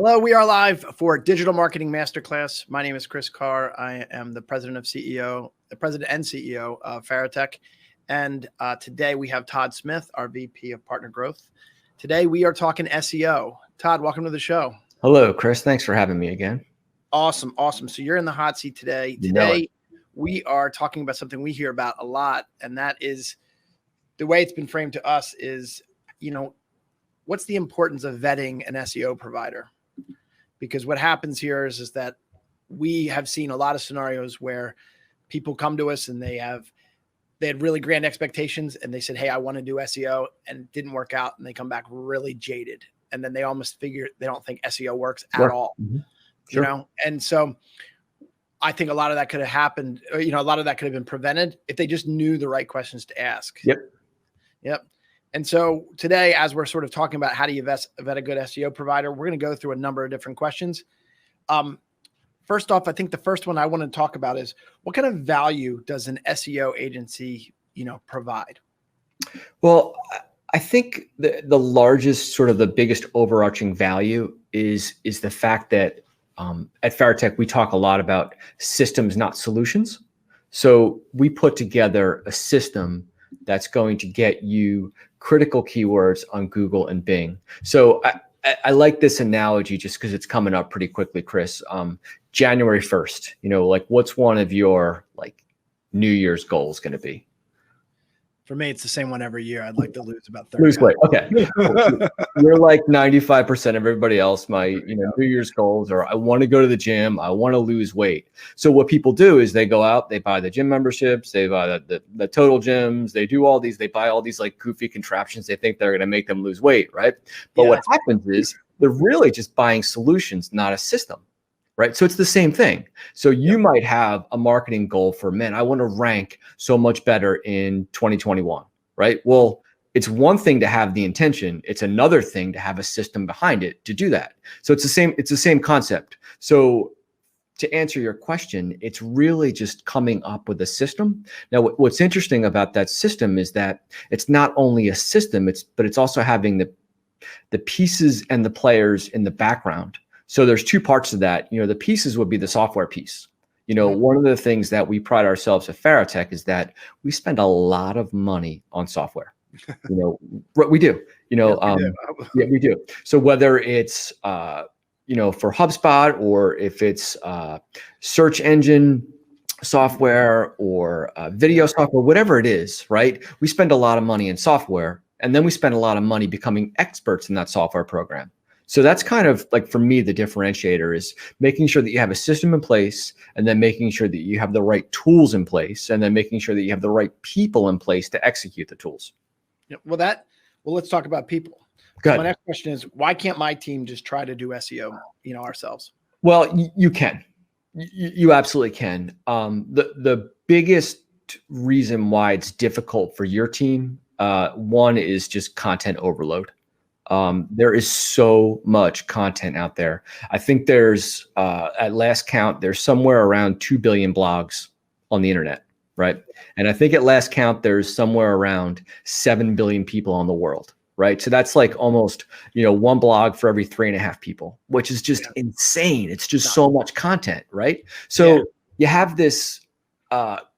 Hello, we are live for Digital Marketing Masterclass. My name is Chris Carr. I am the president and CEO of Farotech. And today we have Todd Smith, our VP of Partner Growth. Today we are talking SEO. Todd, welcome to the show. Hello, Chris. Thanks for having me again. Awesome. So you're in the hot seat today. Today we are talking about something we hear about a lot, and that is the way it's been framed to us is, what's the importance of vetting an SEO provider? Because what happens here is that we have seen a lot of scenarios where people come to us and they had really grand expectations and they said, hey, I want to do SEO, and it didn't work out, and they come back really jaded. And then they almost figure they don't think SEO works at all, And so I think a lot of that could have happened. A lot of that could have been prevented if they just knew the right questions to ask. Yep. And so today, as we're sort of talking about how do you vet a good SEO provider, we're going to go through a number of different questions. First off, I think the first one I want to talk about is what kind of value does an SEO agency, provide? Well, I think the largest, sort of the biggest overarching value is the fact that at Farotech, we talk a lot about systems, not solutions. So we put together a system that's going to get you critical keywords on Google and Bing. So I like this analogy just because it's coming up pretty quickly, Chris. January 1st, what's one of your New Year's goals going to be? For me, it's the same one every year. I'd like to lose about 30 Lose weight. Okay. You're like 95% of everybody else. My, New Year's goals are I want to go to the gym. I want to lose weight. So what people do is they go out, they buy the gym memberships, they buy the total gyms, they do all these, they buy all these goofy contraptions. They think they're going to make them lose weight, right? But what happens is they're really just buying solutions, not a system. Right. So it's the same thing. So you might have a marketing goal for men. I want to rank so much better in 2021. Right. Well, it's one thing to have the intention. It's another thing to have a system behind it to do that. So it's the same concept. So to answer your question, it's really just coming up with a system. Now, what's interesting about that system is that it's not only a system, but it's also having the pieces and the players in the background. So there's two parts of that. The pieces would be the software piece. One of the things that we pride ourselves at Farotech is that we spend a lot of money on software. We do. We do. So whether it's for HubSpot or if it's search engine software or video software, whatever it is, right? We spend a lot of money in software, and then we spend a lot of money becoming experts in that software program. So that's kind of for me, the differentiator is making sure that you have a system in place, and then making sure that you have the right tools in place, and then making sure that you have the right people in place to execute the tools. Yeah, well, let's talk about people. So my next question is, why can't my team just try to do SEO, ourselves? Well, you can. You absolutely can. The biggest reason why it's difficult for your team, one is just content overload. There is so much content out there. I think there's, at last count, there's somewhere around 2 billion blogs on the internet, right? And I think at last count, there's somewhere around 7 billion people on the world, right? So that's almost, one blog for every 3.5 people, which is just insane. It's just so much content, right? So you have this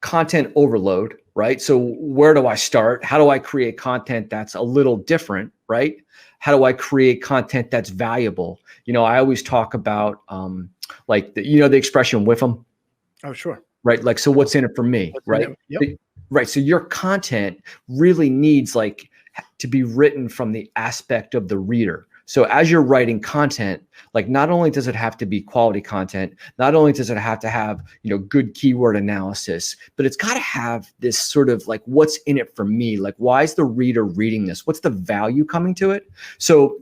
content overload, right? So where do I start? How do I create content that's a little different, right? How do I create content that's valuable? I always talk about the expression "whiff 'em." Oh, sure. Right. So what's in it for me? Right. Right. So your content really needs to be written from the aspect of the reader. So as you're writing content, not only does it have to be quality content, not only does it have to have, good keyword analysis, but it's got to have this sort of what's in it for me? Why is the reader reading this? What's the value coming to it? So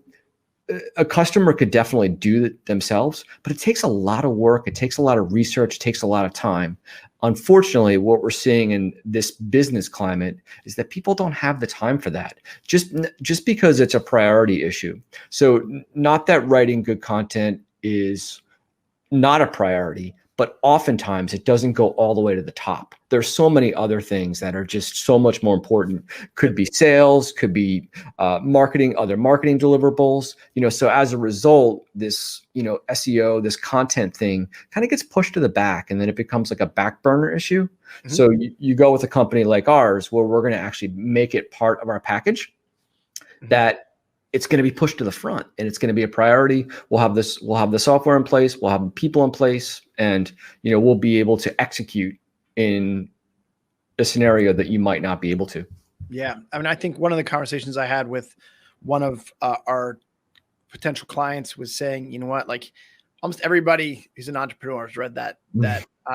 a customer could definitely do it themselves, but it takes a lot of work. It takes a lot of research. It takes a lot of time. Unfortunately, what we're seeing in this business climate is that people don't have the time for that, just because it's a priority issue. So not that writing good content is not a priority, but oftentimes it doesn't go all the way to the top. There's so many other things that are just so much more important. Could be sales, could be marketing, other marketing deliverables. So as a result, this SEO, this content thing kind of gets pushed to the back, and then it becomes like a back burner issue. Mm-hmm. So you go with a company like ours, where we're going to actually make it part of our package, mm-hmm. that it's going to be pushed to the front, and it's going to be a priority. We'll have the software in place, we'll have people in place, and we'll be able to execute in a scenario that you might not be able to. Yeah. I mean, I think one of the conversations I had with one of our potential clients was saying, you know what, like almost everybody who's an entrepreneur has read that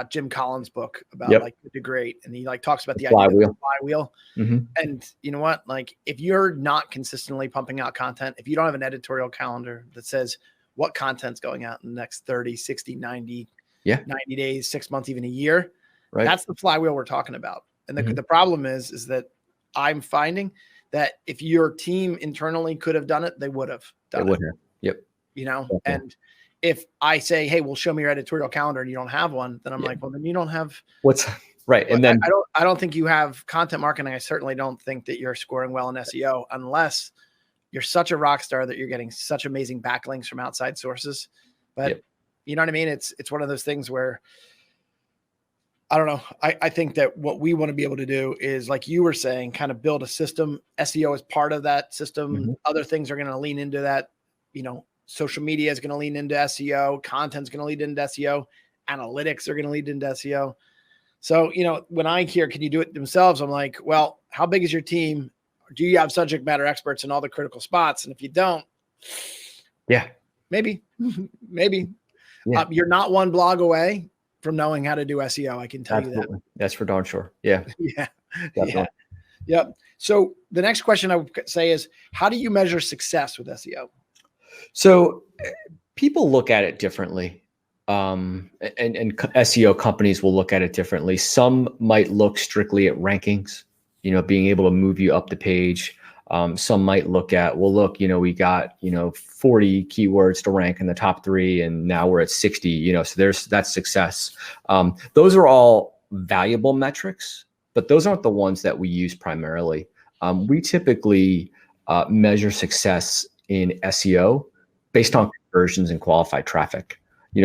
Jim Collins book about like Good to Great. And he like talks about the idea of the flywheel. Mm-hmm. And you know what, like if you're not consistently pumping out content, if you don't have an editorial calendar that says what content's going out in the next 30, 60, 90, 90 days, 6 months, even a year, that's the flywheel we're talking about. And the problem is that I'm finding that if your team internally could have done it, they would have done it. Yep. And if I say, hey, well, show me your editorial calendar and you don't have one, then I'm like, well, then you don't have what's right. And then I don't think you have content marketing. I certainly don't think that you're scoring well in SEO unless you're such a rock star that you're getting such amazing backlinks from outside sources. But you know what I mean? It's one of those things where I don't know. I think that what we want to be able to do is, like you were saying, kind of build a system. SEO is part of that system. Mm-hmm. Other things are going to lean into that. Social media is going to lean into SEO. Content's going to lead into SEO. Analytics are going to lead into SEO. So, when I hear, can you do it themselves? I'm like, well, how big is your team? Do you have subject matter experts in all the critical spots? And if you don't, maybe, you're not one blog away from knowing how to do SEO. I can tell you that. That's for darn sure. Yeah. Yep. So the next question I would say is, how do you measure success with SEO? So people look at it differently. And SEO companies will look at it differently. Some might look strictly at rankings, being able to move you up the page. Some might look at, well, look, we got, 40 keywords to rank in the top 3, and now we're at 60, so that's success. Those are all valuable metrics, but those aren't the ones that we use primarily. We typically measure success in SEO based on conversions and qualified traffic.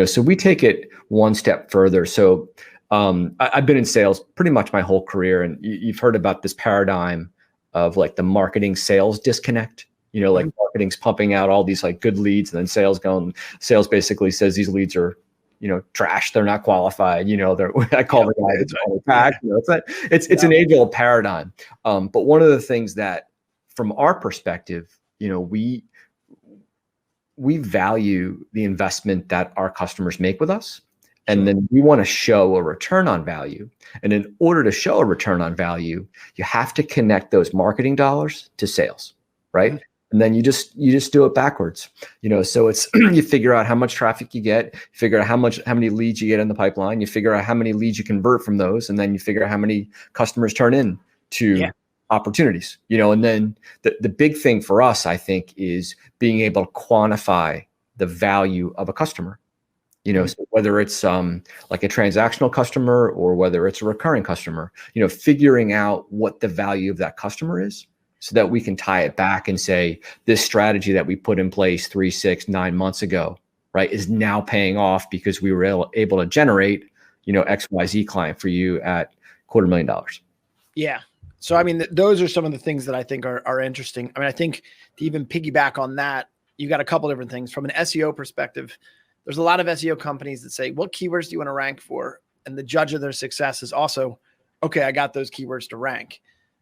So we take it one step further. So I've been in sales pretty much my whole career, and you've heard about this paradigm of like the marketing sales disconnect. Like marketing's pumping out all these like good leads, and then sales basically says these leads are, trash. They're not qualified. I call the guy that's all back. It's an age-old paradigm. But one of the things that, from our perspective, we value the investment that our customers make with us. And then we want to show a return on value. And in order to show a return on value, you have to connect those marketing dollars to sales, right? Mm-hmm. And then you just do it backwards. So it's you figure out how much traffic you get, figure out how many leads you get in the pipeline, you figure out how many leads you convert from those, and then you figure out how many customers turn in to opportunities. And then the big thing for us, I think, is being able to quantify the value of a customer. So whether it's like a transactional customer or whether it's a recurring customer, figuring out what the value of that customer is, so that we can tie it back and say, this strategy that we put in place 3, 6, 9 months ago, right, is now paying off because we were able to generate, XYZ client for you at $250,000. Yeah. So, I mean, those are some of the things that I think are interesting. I mean, I think to even piggyback on that, you got a couple different things. From an SEO perspective, there's a lot of SEO companies that say, what keywords do you want to rank for? And the judge of their success is also, okay, I got those keywords to rank.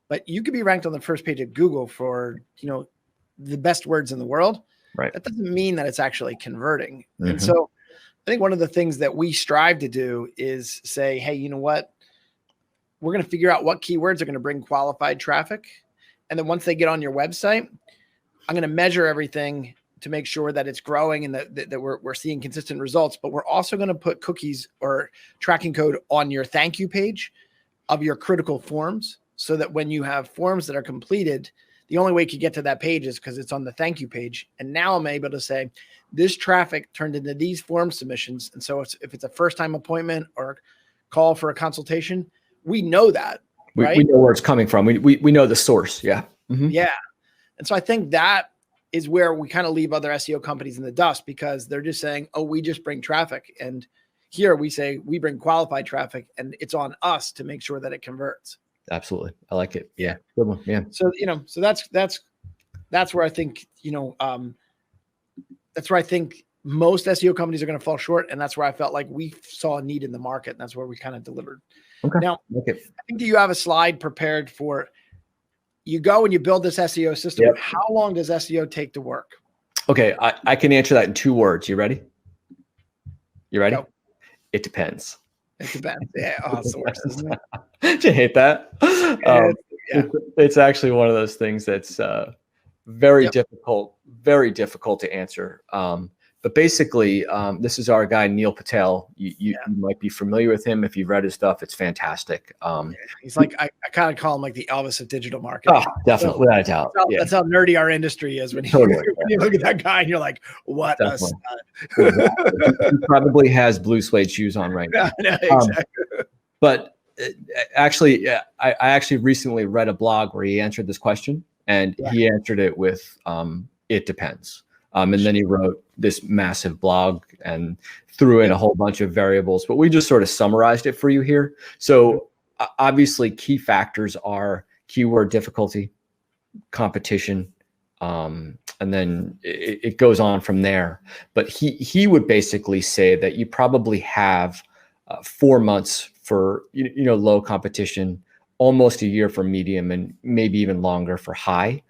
But you could be ranked on the first page of Google for, the best words in the world. Right. That doesn't mean that it's actually converting. Mm-hmm. And so I think one of the things that we strive to do is say, hey, you know what? We're going to figure out what keywords are going to bring qualified traffic. And then once they get on your website, I'm going to measure everything to make sure that it's growing and that we're seeing consistent results. But we're also going to put cookies or tracking code on your thank you page of your critical forms, so that when you have forms that are completed, the only way you could get to that page is because it's on the thank you page. And now I'm able to say this traffic turned into these form submissions. And so if it's a first time appointment or call for a consultation, we know that, right? We know where it's coming from. We know the source. Yeah. Mm-hmm. Yeah. And so I think that is where we kind of leave other SEO companies in the dust, because they're just saying, oh, we just bring traffic. And here we say we bring qualified traffic, and it's on us to make sure that it converts. Absolutely. I like it. Yeah. Good one. Yeah. So, so that's where I think, that's where I think most SEO companies are going to fall short. And that's where I felt like we saw a need in the market. And that's where we kind of delivered. Okay. Now, I think you have a slide prepared for, you go and you build this SEO system. Yep. How long does SEO take to work? Okay. I can answer that in 2 words. You ready? Go. It depends. It depends. Yeah. Oh, it's the worst, isn't it? Did you hate that? It's actually one of those things that's very difficult to answer. But basically, this is our guy, Neil Patel. You might be familiar with him. If you've read his stuff, it's fantastic. He's like, I kind of call him like the Elvis of digital marketing. Oh, definitely. Without a doubt. That's how nerdy our industry is. When you look at that guy and you're like, what a stud. He probably has blue suede shoes on right now. No, exactly. But actually, I actually recently read a blog where he answered this question, and he answered it with, it depends. And then he wrote this massive blog and threw in a whole bunch of variables, but we just sort of summarized it for you here. So obviously key factors are keyword difficulty, competition, and then it goes on from there. But he would basically say that you probably have 4 months for low competition, almost a year for medium, and maybe even longer for high.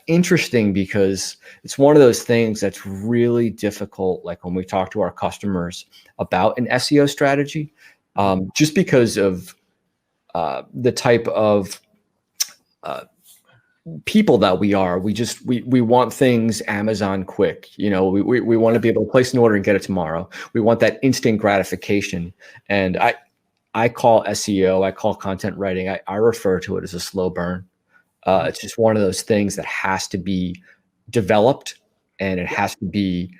Interesting, because it's one of those things that's really difficult. Like when we talk to our customers about an SEO strategy, just because of the type of people that we are, we want things Amazon quick. We want to be able to place an order and get it tomorrow. We want that instant gratification. And I call SEO, I call content writing, I refer to it as a slow burn. It's just one of those things that has to be developed, and it has to be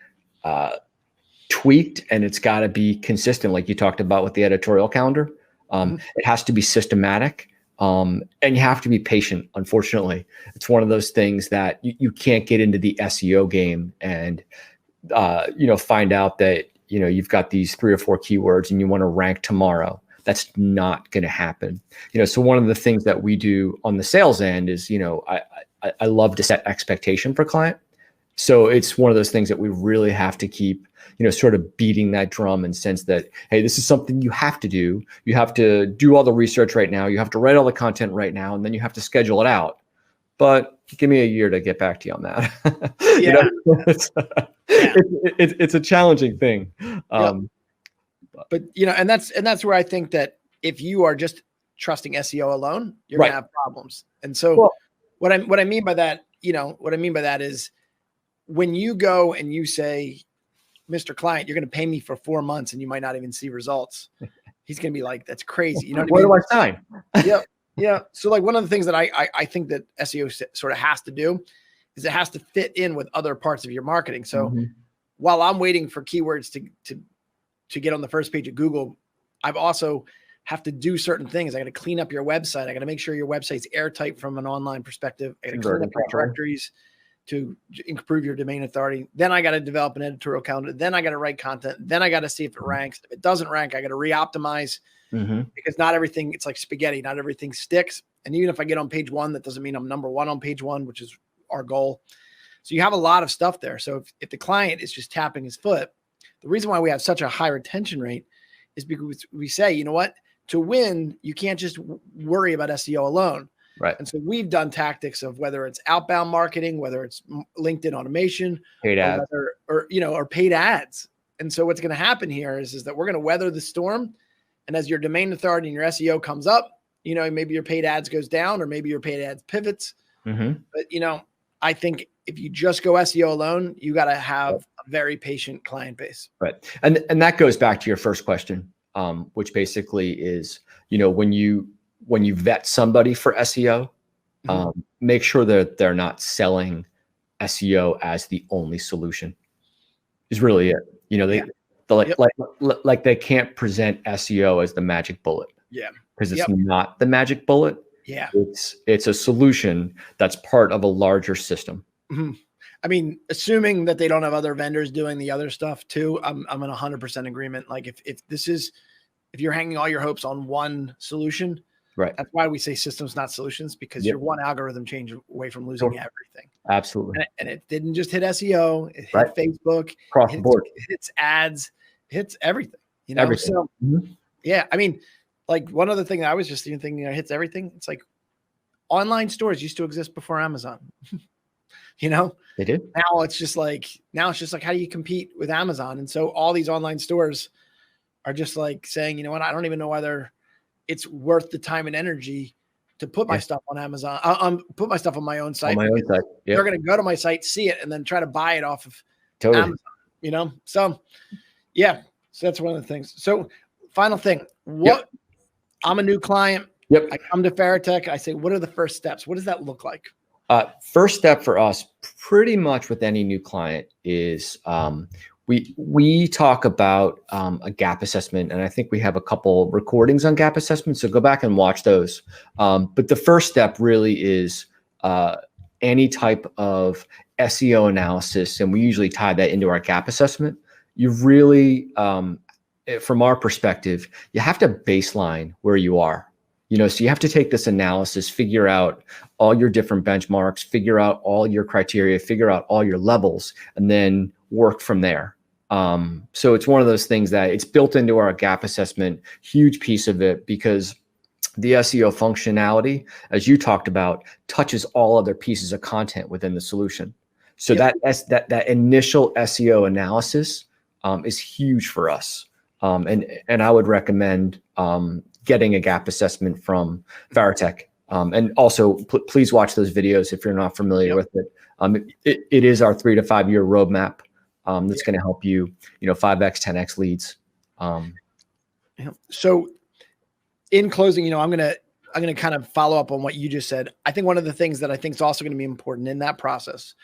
tweaked, and it's got to be consistent. Like you talked about with the editorial calendar, it has to be systematic, and you have to be patient. Unfortunately, it's one of those things that you can't get into the SEO game and find out that you've got these 3 or 4 keywords and you want to rank tomorrow. That's not going to happen. So one of the things that we do on the sales end is, I love to set expectation for client. So it's one of those things that we really have to keep, sort of beating that drum in sense that, hey, this is something you have to do. You have to do all the research right now. You have to write all the content right now, and then you have to schedule it out. But give me a year to get back to you on that. It's a challenging thing. But and that's where I think that if you are just trusting SEO alone, you're gonna have problems. And so what I mean by that, is when you go and you say, Mr. Client, you're gonna pay me for 4 months and you might not even see results. He's gonna be like, that's crazy. Where do I sign? Yeah. So like one of the things that I think that SEO sort of has to do is it has to fit in with other parts of your marketing. So while I'm waiting for keywords to get on the first page of Google, I've also have to do certain things. I got to clean up your website. I got to make sure your website's airtight from an online perspective. I got to clean up your directories to improve your domain authority. Then I got to develop an editorial calendar. Then I got to write content. Then I got to see if it ranks. If it doesn't rank, I got to re-optimize because not everything, it's like spaghetti. Not everything sticks. And even if I get on page 1, that doesn't mean I'm number 1 on page 1, which is our goal. So you have a lot of stuff there. So if the client is just tapping his foot, the reason why we have such a high retention rate is because we say, you know what, to win, you can't just worry about SEO alone. Right. And so we've done tactics of whether it's outbound marketing, whether it's LinkedIn automation, paid ads, or paid ads. And so what's going to happen here is that we're going to weather the storm. And as your domain authority and your SEO comes up, maybe your paid ads goes down, or maybe your paid ads pivots. But, I think if you just go SEO alone, you got to have a very patient client base. Right. And that goes back to your first question, which basically is, when you vet somebody for SEO, Make sure that they're not selling SEO as the only solution is really it. You know, like they can't present SEO as the magic bullet. Yeah. Because it's not the magic bullet. Yeah. It's a solution that's part of a larger system. I mean, assuming that they don't have other vendors doing the other stuff too, I'm in 100% agreement. Like if you're hanging all your hopes on one solution, right? That's why we say systems, not solutions, because you're one algorithm change away from losing everything. Absolutely. And it didn't just hit SEO, it hit Facebook, across the board. It hits ads, it hits everything, you know? Everything. So yeah, I mean, like one other thing that I was just even thinking, it hits everything. It's like online stores used to exist before Amazon. You know, they did. Now it's just like, how do you compete with Amazon? And so all these online stores are just like saying, you know what, I don't even know whether it's worth the time and energy to put my stuff on Amazon, put my stuff on my own site. On my own site. They're going to go to my site, see it, and then try to buy it off of Amazon, you know? So yeah, so that's one of the things. So final thing, I'm a new client. I come to Farotech. I say, what are the first steps? What does that look like? First step for us, pretty much with any new client, is we talk about a gap assessment, and I think we have a couple recordings on gap assessment, so go back and watch those. But the first step really is any type of SEO analysis, and we usually tie that into our gap assessment. You really, from our perspective, you have to baseline where you are. You know, so you have to take this analysis, figure out all your different benchmarks, figure out all your criteria, figure out all your levels, and then work from there. So it's one of those things that it's built into our gap assessment, huge piece of it, because the SEO functionality, as you talked about, touches all other pieces of content within the solution. So that initial SEO analysis is huge for us. And I would recommend getting a gap assessment from Farotech. And also, please watch those videos if you're not familiar with it. It is our 3 to 5 year roadmap that's going to help you, 5x, 10x leads. So in closing, I'm going to kind of follow up on what you just said. I think one of the things that I think is also going to be important in that process,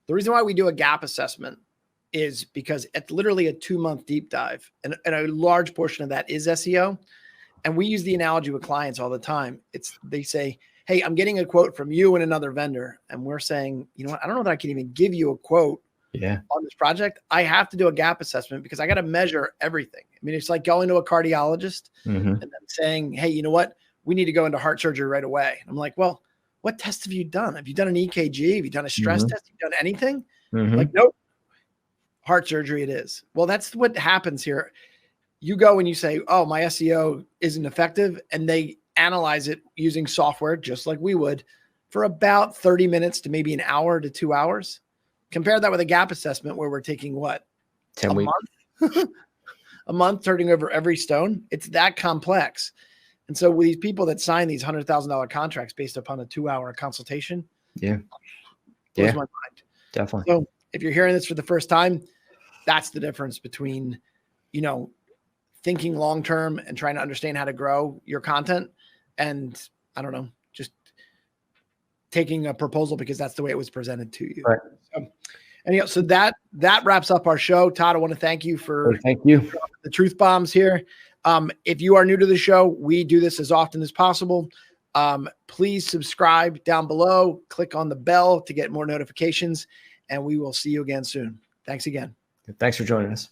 the reason why we do a gap assessment is because it's literally a 2-month deep dive, and a large portion of that is SEO. And we use the analogy with clients all the time. They say, hey, I'm getting a quote from you and another vendor. And we're saying, you know what, I don't know that I can even give you a quote on this project. I have to do a gap assessment because I got to measure everything. I mean, it's like going to a cardiologist and then saying, hey, you know what, we need to go into heart surgery right away. And I'm like, well, what tests have you done? Have you done an EKG? Have you done a stress test? Have you done anything? Like, nope, heart surgery it is. Well, that's what happens here. You go and you say, oh, my SEO isn't effective. And they analyze it using software, just like we would, for about 30 minutes to maybe an hour to 2 hours. Compare that with a gap assessment where we're taking what? 10 weeks. Month? A month, turning over every stone. It's that complex. And so with these people that sign these $100,000 contracts based upon a 2-hour consultation, blows my mind. Definitely. So if you're hearing this for the first time, that's the difference between, thinking long-term and trying to understand how to grow your content, and I don't know, just taking a proposal because that's the way it was presented to you. Right. So that wraps up our show. Todd, I want to thank you for the truth bombs here. If you are new to the show, we do this as often as possible. Please subscribe down below, click on the bell to get more notifications, and we will see you again soon. Thanks again. Thanks for joining us.